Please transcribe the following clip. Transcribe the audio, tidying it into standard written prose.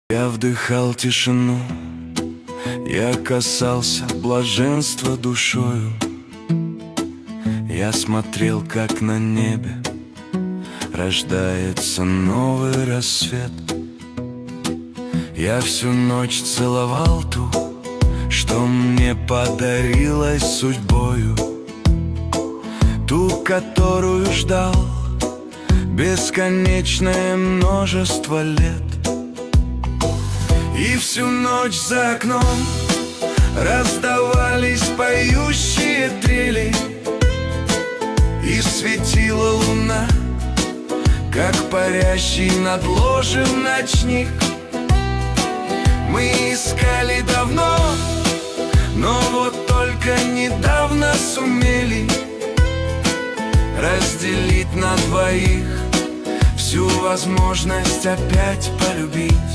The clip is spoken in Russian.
Я вдыхал тишину, я касался блаженства душою. Я смотрел, как на небе рождается новый рассвет. Я всю ночь целовал ту, что мне подарилась судьбою, ту, которую ждал бесконечное множество лет. И всю ночь за окном раздавались поющие трели, и светила луна, как парящий над ложем ночник. Мы искали давно, но вот только недавно сумели разделить на двоих всю возможность опять полюбить.